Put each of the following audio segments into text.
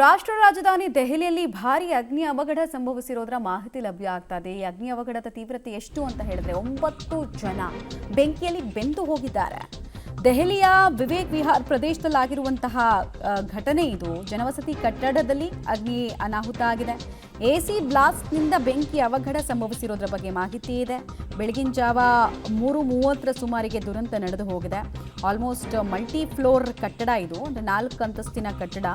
ರಾಷ್ಟ್ರ ರಾಜಧಾನಿ ದೆಹಲಿಯಲ್ಲಿ ಭಾರೀ ಅಗ್ನಿ ಅವಘಡ ಸಂಭವಿಸಿರೋದರ ಮಾಹಿತಿ ಲಭ್ಯ ಆಗ್ತಾ ಇದೆ. ಈ ಅಗ್ನಿ ಅವಘಡದ ತೀವ್ರತೆ ಎಷ್ಟು ಅಂತ ಹೇಳಿದ್ರೆ 9 ಜನ ಬೆಂಕಿಯಲ್ಲಿ ಬೆಂದು ಹೋಗಿದ್ದಾರೆ. ದೆಹಲಿಯ ವಿವೇಕ್ ವಿಹಾರ್ ಪ್ರದೇಶದಲ್ಲಾಗಿರುವಂತಹ ಘಟನೆ ಇದು. ಜನವಸತಿ ಕಟ್ಟಡದಲ್ಲಿ ಅಗ್ನಿ ಅನಾಹುತ ಆಗಿದೆ. ಎಸಿ ಬ್ಲಾಸ್ಟ್ನಿಂದ ಬೆಂಕಿ ಅವಘಡ ಸಂಭವಿಸಿರೋದ್ರ ಬಗ್ಗೆ ಮಾಹಿತಿ ಇದೆ. ಬೆಳಗಿನ ಜಾವ 3:30 ಸುಮಾರಿಗೆ ದುರಂತ ನಡೆದು ಹೋಗಿದೆ. ಆಲ್ಮೋಸ್ಟ್ ಮಲ್ಟಿ ಫ್ಲೋರ್ ಕಟ್ಟಡ ಇದು, ಅಂದರೆ 4 ಅಂತಸ್ತಿನ ಕಟ್ಟಡ.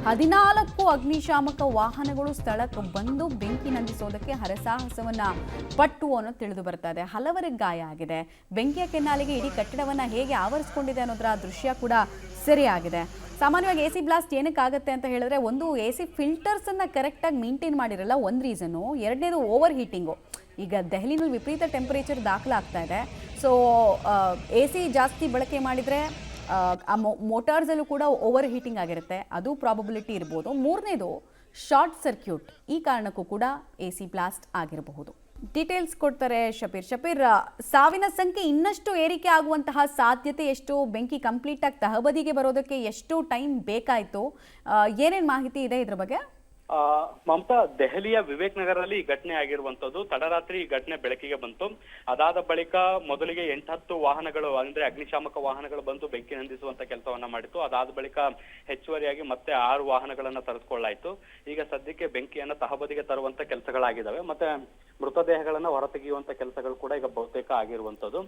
14 ಅಗ್ನಿಶಾಮಕ ವಾಹನಗಳು ಸ್ಥಳಕ್ಕೆ ಬಂದು ಬೆಂಕಿ ನಂದಿಸೋದಕ್ಕೆ ಹರಸಾಹಸವನ್ನ ಪಟ್ಟು ಅನ್ನೋದು ತಿಳಿದು ಬರ್ತಾ ಇದೆ. ಹಲವರಿಗೆ ಗಾಯ ಆಗಿದೆ. ಬೆಂಕಿಯ ಕೆನ್ನಾಲಿಗೆ ಇಡೀ ಕಟ್ಟಡವನ್ನ ಹೇಗೆ ಆವರಿಸಿಕೊಂಡಿದೆ ಅನ್ನೋದರ ದೃಶ್ಯ ಕೂಡ ಸರಿಯಾಗಿದೆ. ಸಾಮಾನ್ಯವಾಗಿ ಎಸಿ ಬ್ಲಾಸ್ಟ್ ಏನಕ್ಕಾಗುತ್ತೆ ಅಂತ ಹೇಳಿದ್ರೆ, ಒಂದು ಎಸಿ ಫಿಲ್ಟರ್ಸ್ ಅನ್ನ ಕರೆಕ್ಟಾಗಿ ಮೇಂಟೈನ್ ಮಾಡಿರಲ್ಲ, ಒಂದು ರೀಸನು. ಎರಡನೇದು ಓವರ್ ಹೀಟಿಂಗು. ಈಗ ದೆಹಲಿನಲ್ಲಿ ವಿಪರೀತ ಟೆಂಪರೇಚರ್ ದಾಖಲಾಗ್ತಾ ಇದೆ. ಸೊ ಎಸಿ ಜಾಸ್ತಿ ಬಳಕೆ ಮಾಡಿದರೆ ಆ ಮೋಟಾರ್ಸಲ್ಲೂ ಕೂಡ ಓವರ್ ಹೀಟಿಂಗ್ ಆಗಿರುತ್ತೆ, ಅದು ಪ್ರಾಬಬಿಲಿಟಿ ಇರ್ಬೋದು. ಮೂರನೇದು ಶಾರ್ಟ್ ಸರ್ಕ್ಯೂಟ್, ಈ ಕಾರಣಕ್ಕೂ ಕೂಡ ಎಸಿ ಬ್ಲಾಸ್ಟ್ ಆಗಿರಬಹುದು. ಡೀಟೇಲ್ಸ್ ಕೊಡ್ತಾರೆ ಶಬೀರ್. ಸಾವಿನ ಸಂಖ್ಯೆ ಇನ್ನಷ್ಟು ಏರಿಕೆ ಆಗುವಂತಹ ಸಾಧ್ಯತೆ ಎಷ್ಟು? ಬೆಂಕಿ ಕಂಪ್ಲೀಟ್ ಆಗಿ ತಹಬದಿಗೆ ಬರೋದಕ್ಕೆ ಎಷ್ಟು ಟೈಮ್ ಬೇಕಾಯಿತು? ಏನೇನು ಮಾಹಿತಿ ಇದೆ ಇದ್ರ ಬಗ್ಗೆ? ಮಮತಾ, ದೆಹಲಿಯ ವಿವೇಕ್ ನಗರದಲ್ಲಿ ಈ ಘಟನೆ ಆಗಿರುವಂತದ್ದು. ತಡರಾತ್ರಿ ಈ ಘಟನೆ ಬೆಳಕಿಗೆ ಬಂತು. ಅದಾದ ಬಳಿಕ ಮೊದಲಿಗೆ 8-10 ವಾಹನಗಳು, ಅಂದ್ರೆ ಅಗ್ನಿಶಾಮಕ ವಾಹನಗಳು ಬಂದು ಬೆಂಕಿ ನಂದಿಸುವಂತ ಕೆಲಸವನ್ನ ಮಾಡಿತ್ತು. ಅದಾದ ಬಳಿಕ ಹೆಚ್ಚುವರಿಯಾಗಿ ಮತ್ತೆ 6 ವಾಹನಗಳನ್ನ ತರಿಸ್ಕೊಳ್ಳಾಯ್ತು. ಈಗ ಸದ್ಯಕ್ಕೆ ಬೆಂಕಿಯನ್ನ ತಹಬದಿಗೆ ತರುವಂತ ಕೆಲಸಗಳಾಗಿದ್ದಾವೆ. ಮತ್ತೆ ಮೃತದೇಹಗಳನ್ನ ಹೊರತೆಗೆಯುವಂತ ಕೆಲಸಗಳು ಕೂಡ ಈಗ ಬಹುತೇಕ ಆಗಿರುವಂತದ್ದು.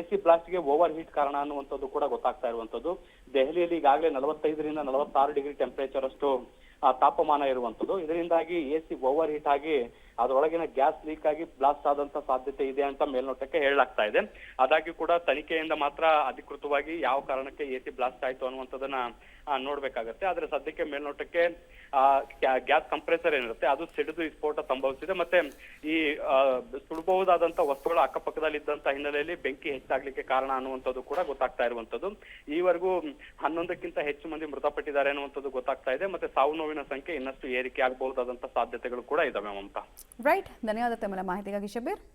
ಎಸಿ ಬ್ಲಾಸ್ಟ್ಗೆ ಓವರ್ ಹೀಟ್ ಕಾರಣ ಅನ್ನುವಂಥದ್ದು ಕೂಡ ಗೊತ್ತಾಗ್ತಾ ಇರುವಂತದ್ದು. ದೆಹಲಿಯಲ್ಲಿ ಈಗಾಗಲೇ 45ರಿಂದ 46 ಡಿಗ್ರಿ ಟೆಂಪರೇಚರ್ ಅಷ್ಟು ತಾಪಮಾನ ಇರುವಂತದ್ದು. ಇದರಿಂದಾಗಿ ಎಸಿ ಓವರ್ ಹೀಟ್ ಆಗಿ ಅದರೊಳಗಿನ ಗ್ಯಾಸ್ ಲೀಕ್ ಆಗಿ ಬ್ಲಾಸ್ಟ್ ಆದಂತ ಸಾಧ್ಯತೆ ಇದೆ ಅಂತ ಮೇಲ್ನೋಟಕ್ಕೆ ಹೇಳಲಾಗ್ತಾ ಇದೆ. ಆದಾಗ್ಯೂ ಕೂಡ ತನಿಖೆಯಿಂದ ಮಾತ್ರ ಅಧಿಕೃತವಾಗಿ ಯಾವ ಕಾರಣಕ್ಕೆ ಎಸಿ ಬ್ಲಾಸ್ಟ್ ಆಯ್ತು ಅನ್ನುವಂಥದ್ದನ್ನ ನೋಡ್ಬೇಕಾಗತ್ತೆ. ಆದ್ರೆ ಸದ್ಯಕ್ಕೆ ಮೇಲ್ನೋಟಕ್ಕೆ ಗ್ಯಾಸ್ ಕಂಪ್ರೆಸರ್ ಏನಿರುತ್ತೆ ಅದು ಸಿಡಿದು ಈ ಸ್ಫೋಟ ಸಂಭವಿಸಿದೆ. ಮತ್ತೆ ಈ ಸುಡಬಹುದಾದಂತ ವಸ್ತುಗಳು ಅಕ್ಕಪಕ್ಕದಲ್ಲಿ ಇದ್ದಂತ ಹಿನ್ನೆಲೆಯಲ್ಲಿ ಬೆಂಕಿ ಹೆಚ್ಚಾಗ್ಲಿಕ್ಕೆ ಕಾರಣ ಅನ್ನುವಂಥದ್ದು ಕೂಡ ಗೊತ್ತಾಗ್ತಾ ಇರುವಂತದ್ದು. ಈವರೆಗೂ 11ಕ್ಕಿಂತ ಹೆಚ್ಚು ಮಂದಿ ಮೃತಪಟ್ಟಿದ್ದಾರೆ ಅನ್ನುವಂಥದ್ದು ಗೊತ್ತಾಗ್ತಾ ಇದೆ. ಮತ್ತೆ ಸಾವು ನೋವಿನ ಸಂಖ್ಯೆ ಇನ್ನಷ್ಟು ಏರಿಕೆ ಆಗಬಹುದಾದಂತ ಸಾಧ್ಯತೆಗಳು ಕೂಡ ಇದಾವೆ ಮಮತಾ. ರೈಟ್, ಧನ್ಯವಾದ ತಮ್ಮ ಮಾಹಿತಿಗಾಗಿ ಶಬೀರ್.